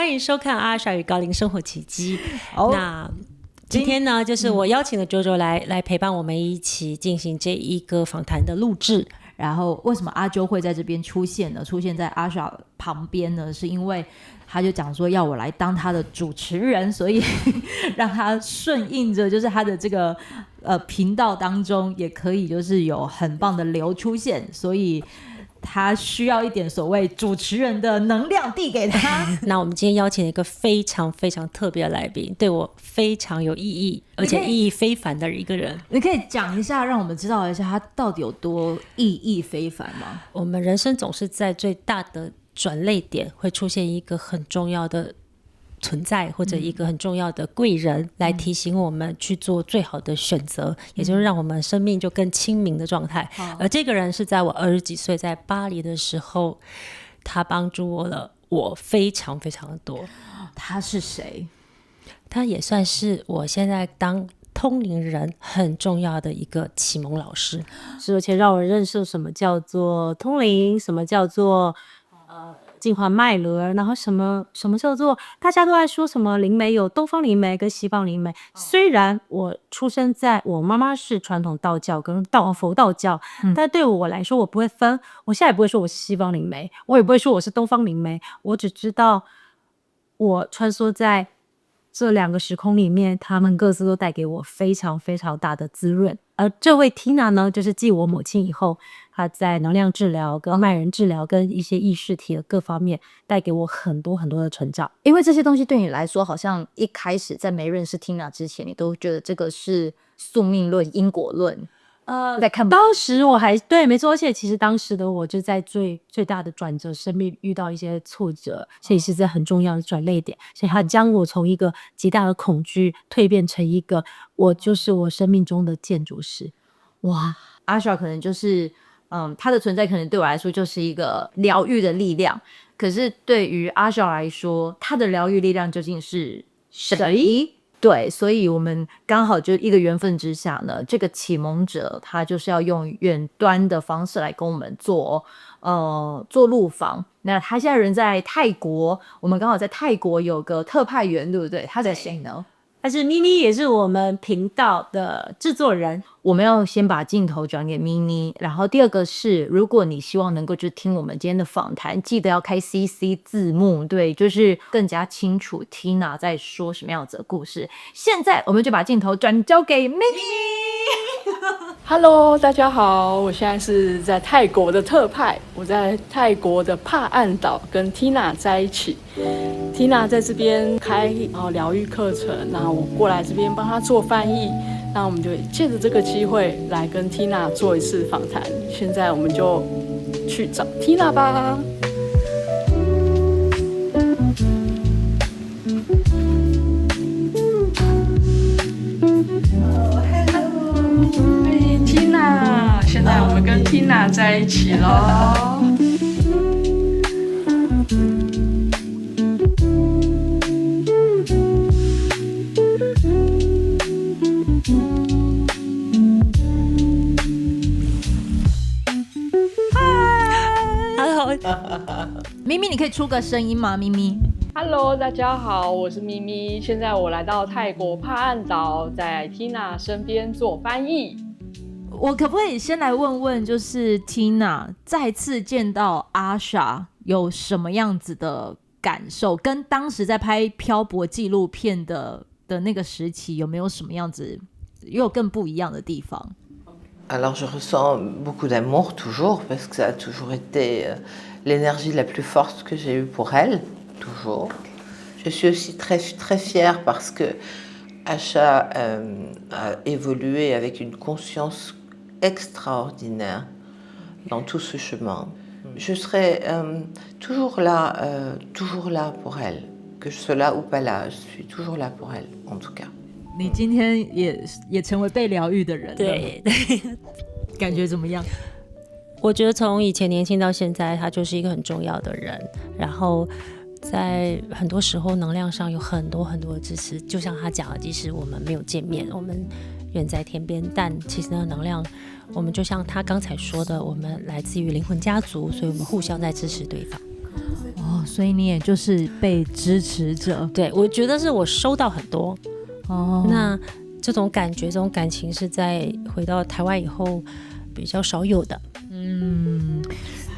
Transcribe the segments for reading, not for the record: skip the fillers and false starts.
欢迎收看阿莎与高龄生活奇迹。那今天呢，就是我邀请了周周来陪伴我们一起进行这一个访谈的录制。然后为什么阿周会在这边出现呢？出现在阿莎旁边呢，是因为他就讲说要我来当他的主持人，所以让他顺应着就是他的这个频道当中也可以就是有很棒的流出现，所以他需要一点所谓主持人的能量递给他。那我们今天邀请了一个非常非常特别的来宾，对我非常有意义而且意义非凡的一个人。你可以讲一下让我们知道一下他到底有多意义非凡吗？我们人生总是在最大的转捩点会出现一个很重要的存在，或者一个很重要的贵人来提醒我们去做最好的选择，也就是让我们生命就更清明的状态。而这个人是在我20几岁在巴黎的时候，他帮助我非常非常的多。他是谁？他也算是我现在当通灵人很重要的一个启蒙老师，而且让我认识什么叫做通灵，什么叫做净化脉轮，然后什么叫做大家都在说什么灵媒，有东方灵媒跟西方灵媒。虽然我出生在我妈妈是传统道教跟佛道教，但对我来说我不会分，我现在也不会说我是西方灵媒，我也不会说我是东方灵媒，我只知道我穿梭在这两个时空里面，他们各自都带给我非常非常大的滋润。而这位 Tina 呢，就是继我母亲以后，她在能量治疗跟脉轮治疗跟一些意识体的各方面带给我很多很多的成长。因为这些东西对你来说，好像一开始在没认识 Tina 之前，你都觉得这个是宿命论、因果论。在看当时我还对没错，而且其实当时的我就在最大的转折，生命遇到一些挫折，所以是在很重要的转捩点，所以他将我从一个极大的恐惧蜕变成一个我就是我生命中的建筑师。哇，阿莎可能就是他的存在可能对我来说就是一个疗愈的力量，可是对于阿莎来说，他的疗愈力量究竟是谁？对，所以我们刚好就一个缘分之下呢，这个启蒙者他就是要用远端的方式来跟我们做录访。那他现在人在泰国，我们刚好在泰国有个特派员，对不对？他在谁呢？但是咪咪也是我们频道的制作人。我们要先把镜头转给咪咪，然后第二个是，如果你希望能够就听我们今天的访谈，记得要开 CC 字幕，对，就是更加清楚 Tina 在说什么样子的故事。现在我们就把镜头转交给咪咪。Hello， 大家好，我现在是在泰国的特派，我在泰国的帕岸岛跟 Tina 在一起。Tina 在这边开疗愈课程，那我过来这边帮她做翻译，那我们就借着这个机会来跟 Tina 做一次访谈。现在我们就去找 Tina 吧。Tina， 现在我们跟 Tina 在一起咯。咪咪，你可以出个声音吗？咪咪 Hello， 大家好，我是咪咪。现在我来到泰国帕岸岛，在 Tina 身边做翻译。我可不可以先来问问，就是 Tina 再次见到阿莎有什么样子的感受？跟当时在拍漂泊纪录片的那个时期有没有什么样子，又有更不一样的地方？Alors je ressens beaucoup d'amour toujours, parce que ça a toujours été l'énergie la plus forte que j'ai eue pour elle, toujours. Je suis aussi très, très fière parce que Asha a évolué avec une conscience extraordinaire dans tout ce chemin. Je serai toujours là pour elle, que je sois là ou pas là, je suis toujours là pour elle, en tout cas.你今天也成为被疗愈的人了，对，感觉怎么样？我觉得从以前年轻到现在，他就是一个很重要的人，然后在很多时候能量上有很多很多的支持。就像他讲的，即使我们没有见面，我们远在天边，但其实那个能量，我们就像他刚才说的，我们来自于灵魂家族，所以我们互相在支持对方。所以你也就是被支持者对，我觉得是我收到很多。哦。那这种感觉、这种感情是在回到台湾以后比较少有的。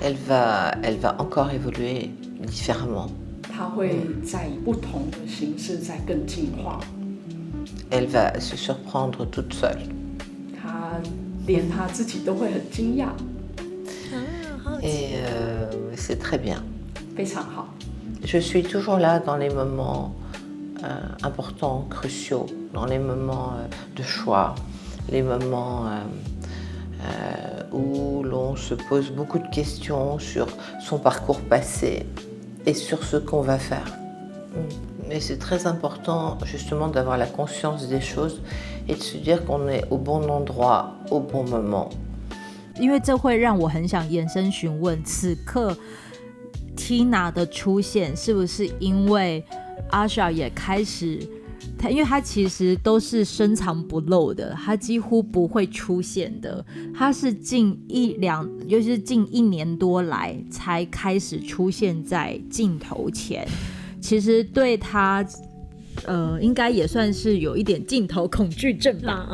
Elle va encore évoluer différemment. 它会在以不同的形式在更进化。Elle va se surprendre toute seule. 它连他自己都会很惊讶， Et c'est très bien. 非常好。 Je suis toujours là dans les moments importants, cruciaux, dans les moments de choix, les moments où l'on se pose beaucoup de questions sur son parcours passé et sur ce qu'on va faire. Mais c'est très important justement d'avoir la conscience des choses et de se dire qu'on est au bon endroit, au bon moment. 因为这会让我很想延伸询问，此刻 Tina 的出现是不是因为 Asha 也开始，因为他其实都是深藏不露的，他几乎不会出现的，他是近一年多来才开始出现在镜头前，其实对他应该也算是有一点镜头恐惧症吧。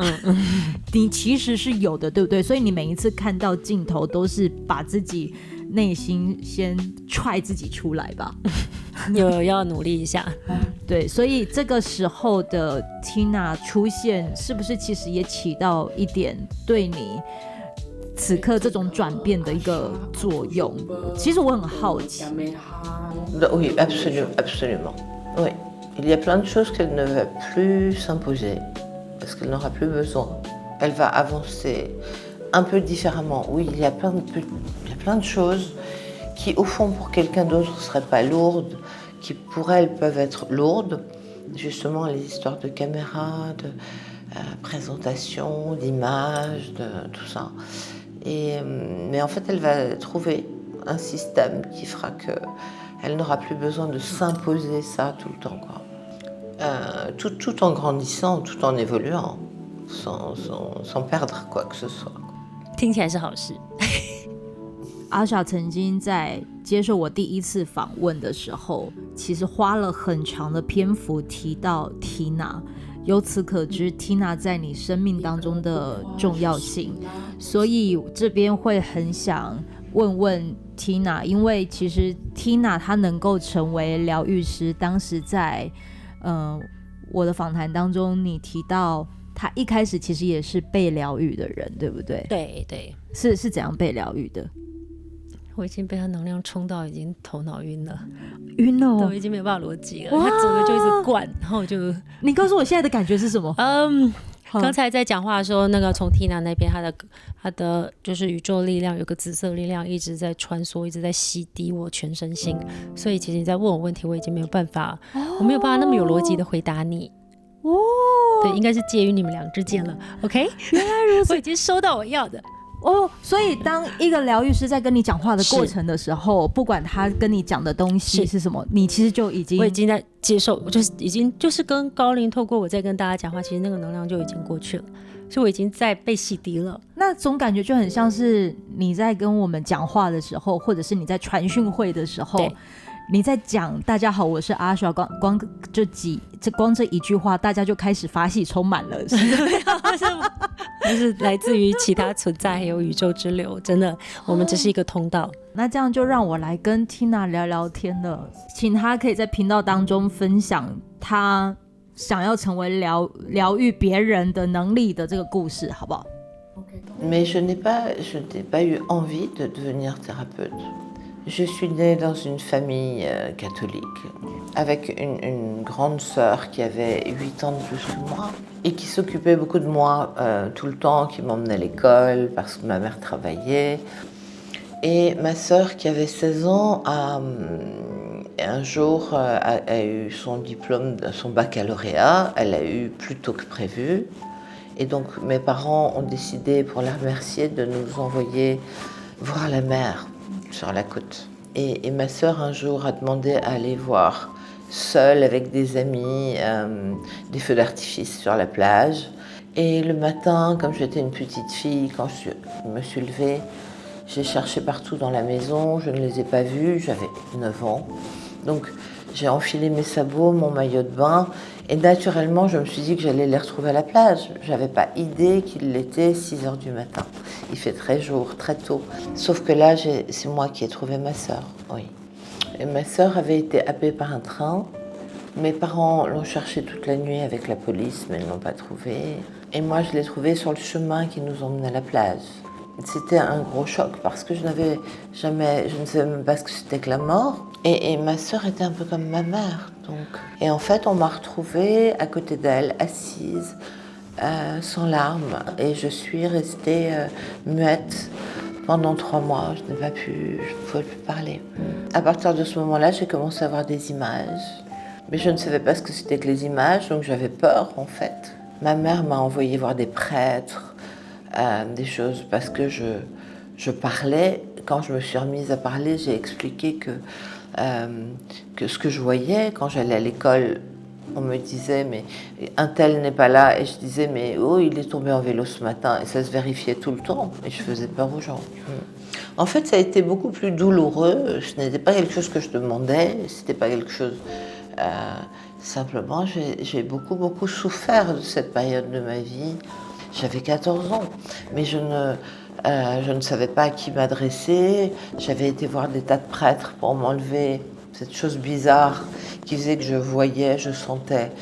你其实是有的，对不对？所以你每一次看到镜头都是把自己内心先踹自己出来吧。有要努力一下。对，所以这个时候的 Tina 出现，是不是其实也起到一点对你此刻这种转变的一个作用？其实我很好奇。Oui, absolument. Oui. Il y a plein de choses qu'elle ne va plus s'imposer parce qu'elle n'aura plus besoin. Elle va avancer un peu différemment. Oui, il y a plein de choses qui, au fond, pour quelqu'un d'autre, ne seraient pas lourdes, qui, pour elle, peuvent être lourdes. Justement, les histoires de caméra, de présentation, d'image, de tout ça. Mais en fait, elle va trouver un système qui fera qu'elle n'aura plus besoin de s'imposer ça tout le temps, quoi. Tout en grandissant, tout en évoluant, sans perdre quoi que ce soit. 听起来是好事。Asha 曾经在接受我第一次访问的时候，其实花了很长的篇幅提到 Tina， 由此可知 Tina 在你生命当中的重要性。所以这边会很想问问 Tina， 因为其实 Tina 她能够成为疗愈师，当时在我的访谈当中，你提到她一开始其实也是被疗愈的人，对不对？对对，是怎样被疗愈的？我已经被他能量冲到已经头脑晕了，晕了，都已经没有办法逻辑了，他整个就一直灌，然后我就……你告诉我现在的感觉是什么？刚才在讲话的时候，那个从 Tina 那边，他的就是宇宙力量有个紫色力量一直在穿梭，一直在洗涤我全身心，所以其实你在问我问题，我已经没有办法，我没有办法那么有逻辑的回答你。对，应该是介于你们俩之间了。OK， 原来如此，我已经收到我要的。所以当一个疗愈师在跟你讲话的过程的时候，不管他跟你讲的东西是什么，你其实就已经，我已经在接受，我就是已经就是跟高龄透过我在跟大家讲话，其实那个能量就已经过去了，所以我已经在被洗涤了。那种感觉就很像是你在跟我们讲话的时候，或者是你在传讯会的时候，你在讲大家好，我是阿小，光这一句话，大家就开始法喜充满了，就是来自于其他存在还有宇宙之流，真的，我们只是一个通道。那这样就让我来跟 Tina 聊聊天了，请她可以在频道当中分享她想要成为疗愈别人的能力的这个故事，好不好？ Mais je n'ai pas eu envie de devenir thérapeute. Je suis née dans une famille catholique, avec une grande sœur qui avait 8 ans de plus que moi et qui s'occupait beaucoup de moi tout le temps, qui m'emmenait à l'école parce que ma mère travaillait. Et ma sœur qui avait 16 ans un jour a eu son diplôme, son baccalauréat, elle l'a eu plus tôt que prévu. Et donc mes parents ont décidé pour la remercier de nous envoyer voir la mer sur la côte. Et ma sœur un jour a demandé à aller voir seule avec des amis des feux d'artifice sur la plage. Et le matin, comme j'étais une petite fille, quand je me suis levée, j'ai cherché partout dans la maison, je ne les ai pas vus, j'avais 9 ans. Donc j'ai enfilé mes sabots, mon maillot de bain, et naturellement je me suis dit que j'allais les retrouver à la plage. J'avais pas idée qu'il était 6h du matin. Il fait très jour, très tôt. Sauf que là, c'est moi qui ai trouvé ma sœur, oui. Et ma sœur avait été happée par un train. Mes parents l'ont cherchée toute la nuit avec la police, mais ils ne l'ont pas trouvée. Et moi, je l'ai trouvée sur le chemin qui nous emmenait à la plage. C'était un gros choc parce que je ne savais même pas ce que c'était que la mort. Et ma sœur était un peu comme ma mère, donc. Et en fait, on m'a retrouvée à côté d'elle, assise, sans larmes. Et je suis restée muette pendant 3 mois. Je ne pouvais plus parler. À partir de ce moment-là, j'ai commencé à avoir des images. Mais je ne savais pas ce que c'était que les images, donc j'avais peur, en fait. Ma mère m'a envoyé voir des prêtres, des choses, parce que je parlais. Quand je me suis remise à parler, j'ai expliqué que ce que je voyais quand j'allais à l'école, on me disait mais un tel n'est pas là, et je disais mais oh, il est tombé en vélo ce matin, et ça se vérifiait tout le temps, et je faisais peur aux gens. En fait, ça a été beaucoup plus douloureux. Ce n'était pas quelque chose que je demandais, c'était pas quelque chose. Simplement, j'ai beaucoup souffert de cette période de ma vie. J'avais 14 ans, mais je ne savais pas à qui m'adresser. J'avais été voir des tas de prêtres pour m'enlever cette chose bizarre qui faisait que je voyais, je sentais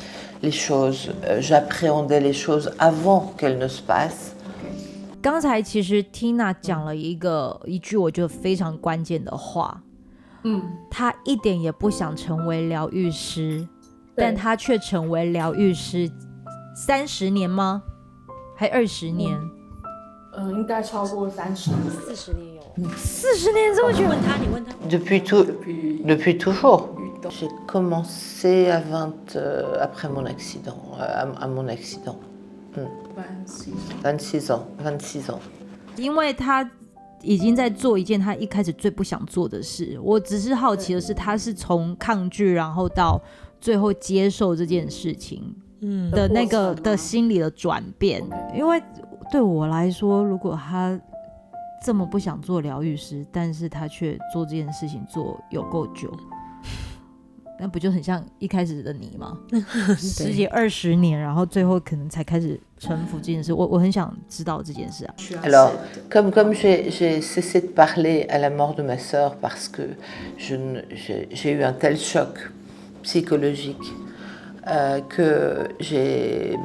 les choses, j'appréhendais les choses avant qu'elles ne se passent. 刚才其实 Tina 讲了一句我觉得非常关键的话，她一点也不想成为疗愈师，但她却成为疗愈师30年吗？还20年？应该超过30年40年有。 40年这么久？你问他。Depuis toujours. J'ai commencé après mon accident, à mon accident. 26 ans. 因为他已经在做一件他一开始最不想做的事。我只是好奇的是，他是从抗拒，然后到最后接受这件事情的那个的心理的转变。因为对我来说，如果他这么不想做疗愈师，但是他却做这件事情做有够久，那不就很像一开始的你吗？10几20年，然后最后可能才开始臣服这件事。我很想知道这件事啊。Alors, comme j'ai cessé de parler à la mort de ma sœur parce que j'ai eu un tel choc psychologique que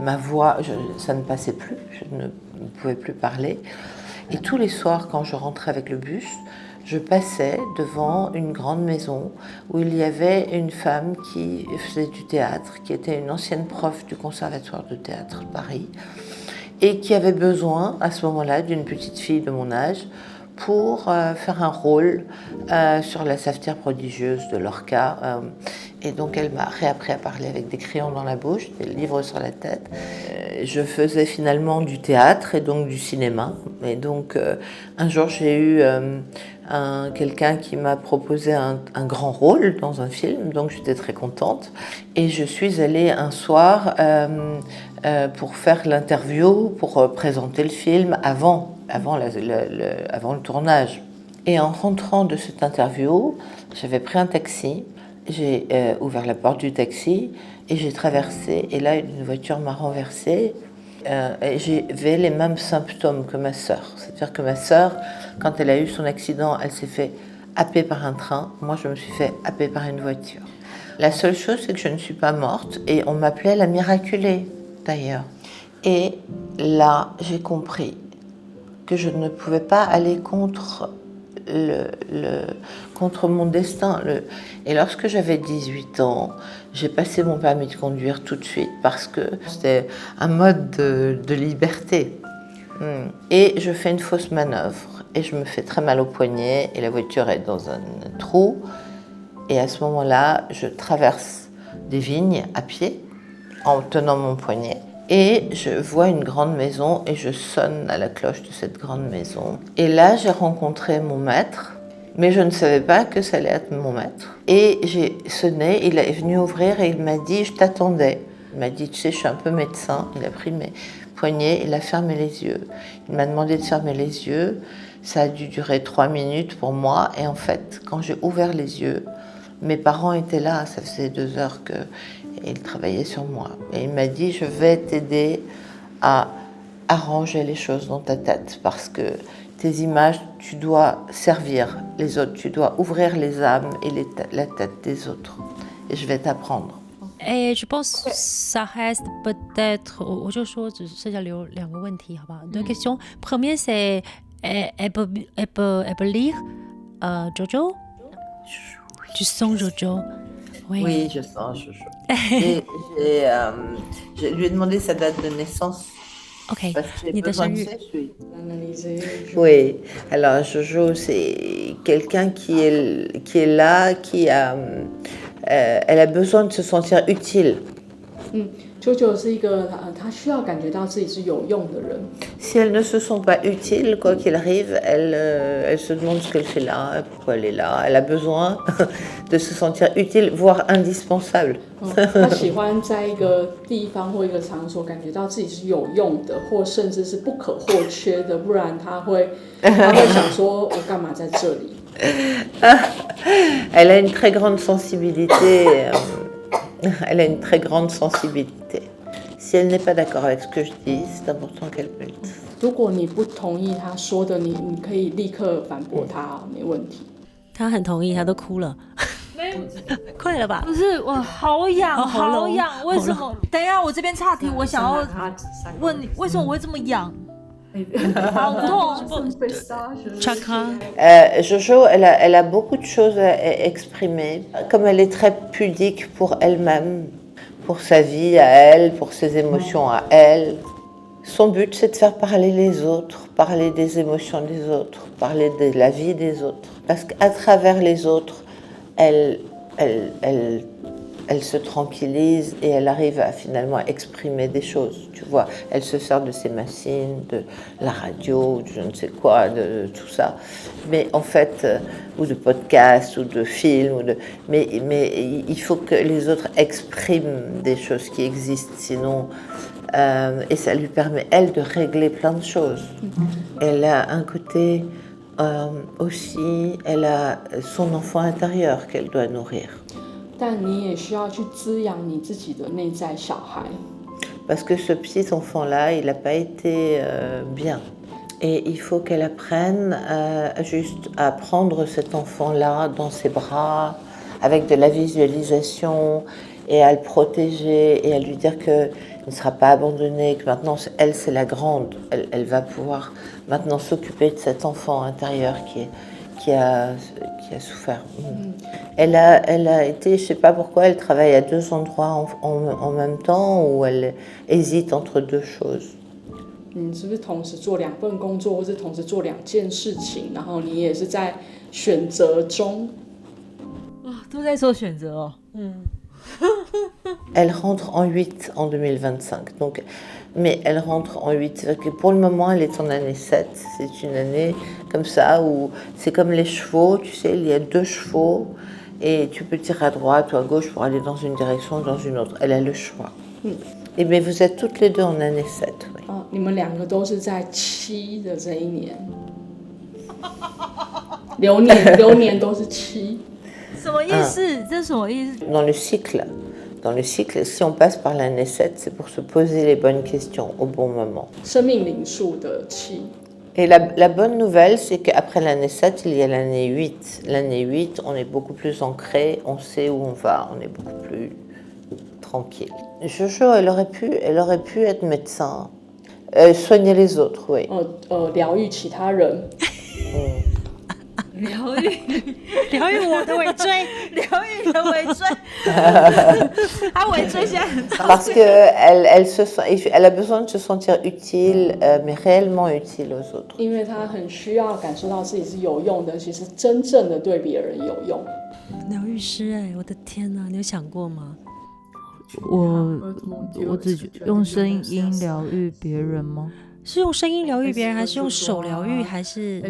ma voix, ça ne passait plus, je ne pouvais plus parler. Et tous les soirs, quand je rentrais avec le bus, je passais devant une grande maison où il y avait une femme qui faisait du théâtre, qui était une ancienne prof du Conservatoire de théâtre de Paris, et qui avait besoin à ce moment-là d'une petite fille de mon âge pour faire un rôle sur la Savetière prodigieuse de Lorca. Et donc elle m'a réappris à parler avec des crayons dans la bouche, des livres sur la tête. Je faisais finalement du théâtre et donc du cinéma. Et donc un jour j'ai eu quelqu'un qui m'a proposé un grand rôle dans un film, donc j'étais très contente. Et je suis allée un soir pour faire l'interview, pour présenter le film avant le tournage. Et en rentrant de cette interview, j'avais pris un taxi, j'ai ouvert la porte du taxi et j'ai traversé, et là une voiture m'a renversée. Et j'avais les mêmes symptômes que ma sœur. C'est-à-dire que ma sœur, quand elle a eu son accident, elle s'est fait happer par un train. Moi, je me suis fait happer par une voiture. La seule chose, c'est que je ne suis pas morte, et on m'appelait la miraculée, d'ailleurs. Et là, j'ai compris que je ne pouvais pas aller contre mon destin. Et lorsque j'avais 18 ans, j'ai passé mon permis de conduire tout de suite parce que c'était un mode de liberté. Et je fais une fausse manœuvre et je me fais très mal au poignet et la voiture est dans un trou. Et à ce moment-là, je traverse des vignes à pied en tenant mon poignet. Et je vois une grande maison et je sonne à la cloche de cette grande maison. Et là, j'ai rencontré mon maître, mais je ne savais pas que ça allait être mon maître. Et j'ai sonné, il est venu ouvrir et il m'a dit « je t'attendais ». Il m'a dit « tu sais, je suis un peu médecin ». Il a pris mes poignets, il a fermé les yeux. Il m'a demandé de fermer les yeux. Ça a dû durer 3 minutes pour moi. Et en fait, quand j'ai ouvert les yeux, mes parents étaient là, ça faisait 2 heures qu'ils travaillaient sur moi. Et il m'a dit, je vais t'aider à arranger les choses dans ta tête parce que tes images, tu dois servir les autres, tu dois ouvrir les âmes et la tête des autres. Et je vais t'apprendre. Et je pense ça reste peut-être, 我就说只剩下留2个问题，好不好？2 questions. Première c'est elle peut lire Jojo. Tu sens Jojo? Oui, je sens Jojo. Je lui ai demandé sa date de naissance. OK. Parce que j'ai 你的 besoin 生 de 日 sécher. Analyser. Oui, alors Jojo, c'est quelqu'un qui est là, elle a besoin de se sentir utile. ，JoJo 是一个他需要感觉到自己是有用的人。 Si elle ne se sent pas utile, quoi qu'il arrive, elle se demande ce qu'elle fait là, pourquoi elle est là. Elle a besoin de se sentir utile, voire indispensable. 他喜欢在一个地方或一个场所感觉到自己是有用的，或甚至是不可或缺的，不然他会想说，我干嘛在这里？ Elle a une très grande sensibilité. Elle a une très grande sensibilité. Si elle n'est pas d'accord avec ce que je dis, c'est important qu'elle me le dise. 如果你不同意他说的，你可以立刻反驳他，没问题。他很同意，他都哭了。快了吧？不是我好痒哦喉咙好痒，为什么？等一下，我这边岔题，我想要问你，为什么我会这么痒？好痛！ Chakra. Jojo, elle a beaucoup de choses à exprimer. Comme elle est très pudique pour elle-même, pour sa vie à elle, pour ses émotions à elle, son but c'est de faire parler les autres, parler des émotions des autres, parler de la vie des autres. Parce qu'à travers les autres, elle se tranquillise et elle arrive à finalement exprimer des choses, tu vois. Elle se sert de ses machines, de la radio, de je ne sais quoi, de tout ça. Mais en fait, ou de podcasts, ou de films, mais il faut que les autres expriment des choses qui existent, sinon... et ça lui permet, elle, de régler plein de choses. Elle a un côté... aussi, elle a son enfant intérieur qu'elle doit nourrir. 但你也需要去滋养你自己的内在小孩。 Parce que ce petit enfant-là, il n'a pas été bien. Et il faut qu'elle apprenne juste à prendre cet enfant-là dans ses bras, avec de la visualisation, et à le protéger, et à lui dire qu'il ne sera pas abandonné, que maintenant, elle, c'est la grande. Elle va pouvoir maintenant s'occuper de cet enfant intérieur qui a souffert. Elle a été, je ne sais pas pourquoi, elle travaille à 2 endroits en même temps, ou elle hésite entre 2 choses. 你是不是同时做2份工作，或是同时做2件事情，然后你也是在选择中？都在做选择哦。 Elle rentre en 8 en 2025. Donc, mais elle rentre en 8. C'est-à-dire que pour le moment, elle est en année 7. C'est une année comme ça où c'est comme les chevaux. Tu sais, il y a 2 chevaux et tu peux tirer à droite ou à gauche pour aller dans une direction ou dans une autre. Elle a le choix. Et mais vous êtes toutes les 2 en année 7. Oui. 你们2个都是在7的这一年，流年都是7。 什么意思？这是什么意思？ Dans le cycle, si on passe par l'année 7, c'est pour se poser les bonnes questions au bon moment. 生命灵数的7。 Et la bonne nouvelle, c'est qu'après l'année 7, il y a l'année 8. L'année 8, on est beaucoup plus ancré, on sait où on va, on est beaucoup plus tranquille. Jojo, elle aurait pu être médecin, soigner les autres, oui. 疗愈其他人。疗愈我的尾椎，疗愈你的尾椎，他尾椎现在很痛。 Parce qu'elle a besoin de se sentir utile, mais réellement utile aux autres. 因为他很需要感受到自己是有用的，其实真正的对别人有用。疗愈师哎，我的天哪，你有想过吗？我只用声音疗愈别人吗？ 是用声音疗愈别人，还是用手疗愈，还是？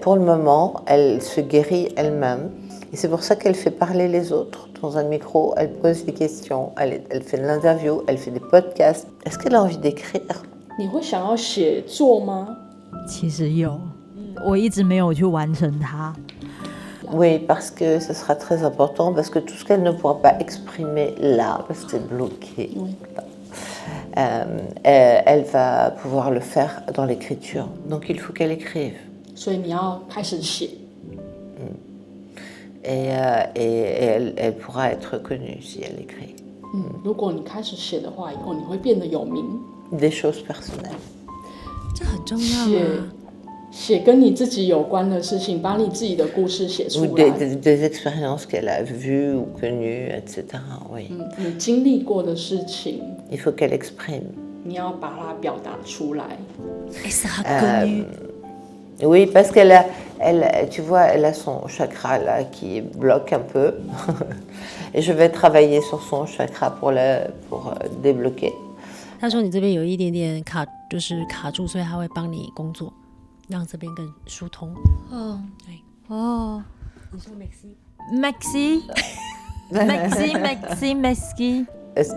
Pour le moment, elle se guérit elle-même. Et c'est pour ça qu'elle fait parler les autres. Dans un micro, elle pose des questions, elle fait de l'interview, elle fait des podcasts. Est-ce qu'elle a envie d'écrire? 你会想要写作吗？其实有，我一直没有去完成它。Oui, parce que ce sera très important, parce que tout ce qu'elle ne pourra pas exprimer là, parce que c'est bloqué, elle va pouvoir le faire dans l'écriture. Donc il faut qu'elle écrive. 所以你要开始写。 Et elle pourra être reconnue si elle écrit. 如果你开始写的话，以后你会变得有名。 Des choses personnelles. 这很重要写啊。写跟你自己有关的事情，把你自己的故事写 Ou 出来。 des expériences qu'elle a vues ou connues, etc. Oui. 你经历过的事情， Il faut qu'elle exprime. 你要把它表达出来。 Elle sera connue. Oui, parce qu'elle a, tu vois, elle a son chakra là qui bloque un peu. Et je vais travailler sur son chakra pour débloquer. 他说你这边有一点点卡，就是卡住，所以他会帮你工作，让这边更疏通。哦你说 Maxi？ ，Maxi。 Est-ce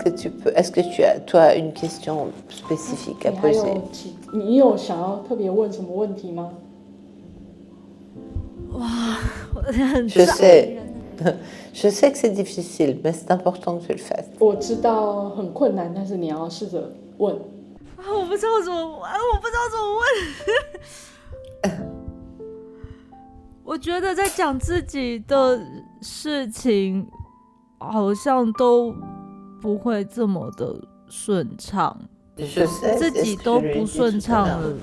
que tu as une question spécifique à 你还 poser? 有你有想要特别问什么问题吗？ Je sais que c'est difficile, mais c'est important que tu le fasses. 我知道很困难，但是你要试着问。我不知道怎么问。我觉得在讲自己的事情，好像都不会这么的顺畅。 Je sais, 自 c'est 己 ce que 都 je lui ai 不 dit 顺 tout à 畅 l'heure. 了，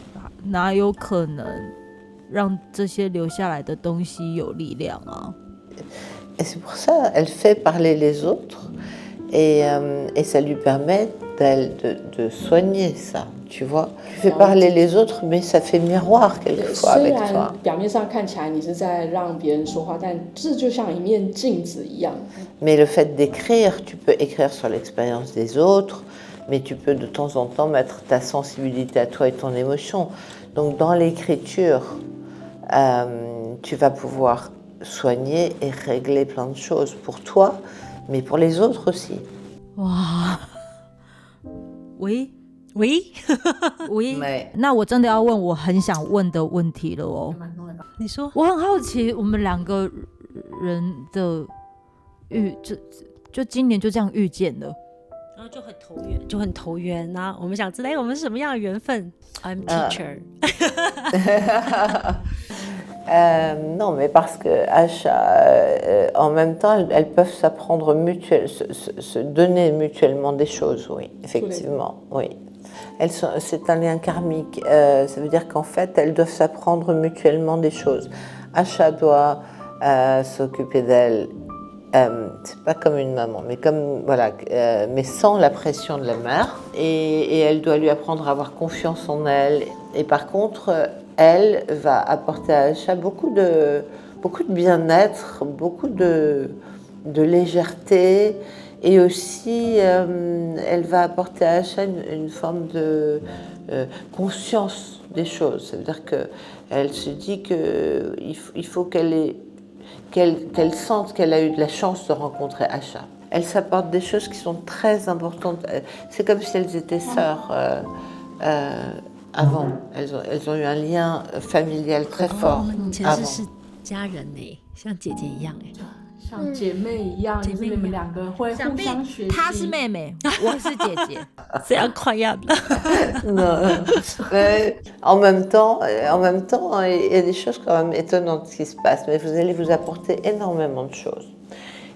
哪有可能让这些留下来的东西有力量啊？ Et c'est pour ça, elle fait parler les autres et ça lui permet d'elle de soigner ça, tu vois. Tu fais parler les autres, mais ça fait miroir quelquefois 虽 avec 然 toi. 表面上看起来你是在让别人说话，但这就像一面镜子一样。 Mais le fait d'écrire, tu peux écrire sur l'expérience des autres, mais tu peux de temps en temps mettre ta sensibilité à toi et ton émotion. Donc dans l'écriture, tu vas pouvoir soigner et régler plein de choses pour toi, mais pour les autres aussi. 哇，喂喂，喂， Mais 那我真的要问我很想问的问题了哦。你说我很好奇，我们两个人的就今年就这样遇见了。然后就很投缘啊！我们想知道，我们是什么样的缘分？I'm teacher。 Non, mais parce que en même temps, elles peuvent s'apprendre se donner mutuellement des choses, oui, effectivement, oui. C'est un lien karmique, ça veut dire qu'en fait, elles doivent s'apprendre mutuellement des choses. Asha doit s'occuper d'elle, c'est pas comme une maman, mais mais sans la pression de la mère, et elle doit lui apprendre à avoir confiance en elle. Et par contre, elle va apporter à Asha beaucoup de bien-être, beaucoup de légèreté, et aussi elle va apporter à Asha une forme de conscience des choses. Ça veut dire qu'elle se dit qu'il faut qu'elle sente qu'elle a eu de la chance de rencontrer Asha. Elle s'apporte des choses qui sont très importantes. C'est comme si elles étaient sœurs. Avant, elles ont eu un lien familial très fort 你前世是家人呢，像姐姐一样哎。像姐妹一样，就是你们两个会互相学习。她是妹妹，我是姐姐。这样快要了。 Non. Mais en même temps, il y a des choses quand même étonnantes qui se passent, mais vous allez vous apporter énormément de choses.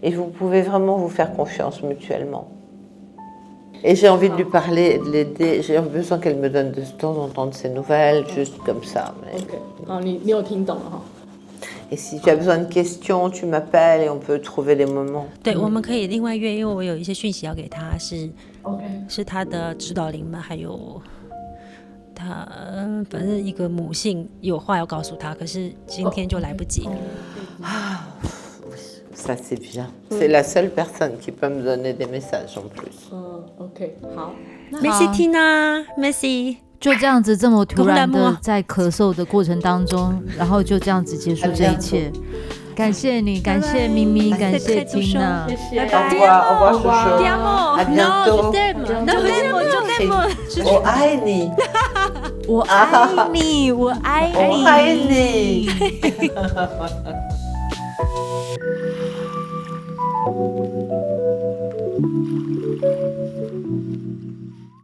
Et vous pouvez vraiment vous faire confiance mutuellement. Et j'ai envie de lui parler, de l'aider. J'ai besoin qu'elle me donne de temps en temps de ses nouvelles, juste comme ça. Mais... OK， 好，你有听懂了哈？ Et si tu as besoin de questions, tu m'appelles et on peut trouver des moments. 对，我们可以另外约，因为我有一些讯息要给他，是 OK， 是他的指导灵们，还有他反正一个母性有话要告诉他，可是今天就来不及了。 Ça, c'est bien. C'est la seule personne qui peut me donner des messages en plus. OK， 好。 Merci Tina，Merci。就这样子，这么突然的在咳嗽的过程当中，然后就这样子结束这一切。感谢你，感谢咪咪，感谢 Tina。 谢谢， Au revoir, au revoir, Chouchou. Amo， À bientôt. Oh, Aini. 我爱你，我爱你。 Oh, Aini.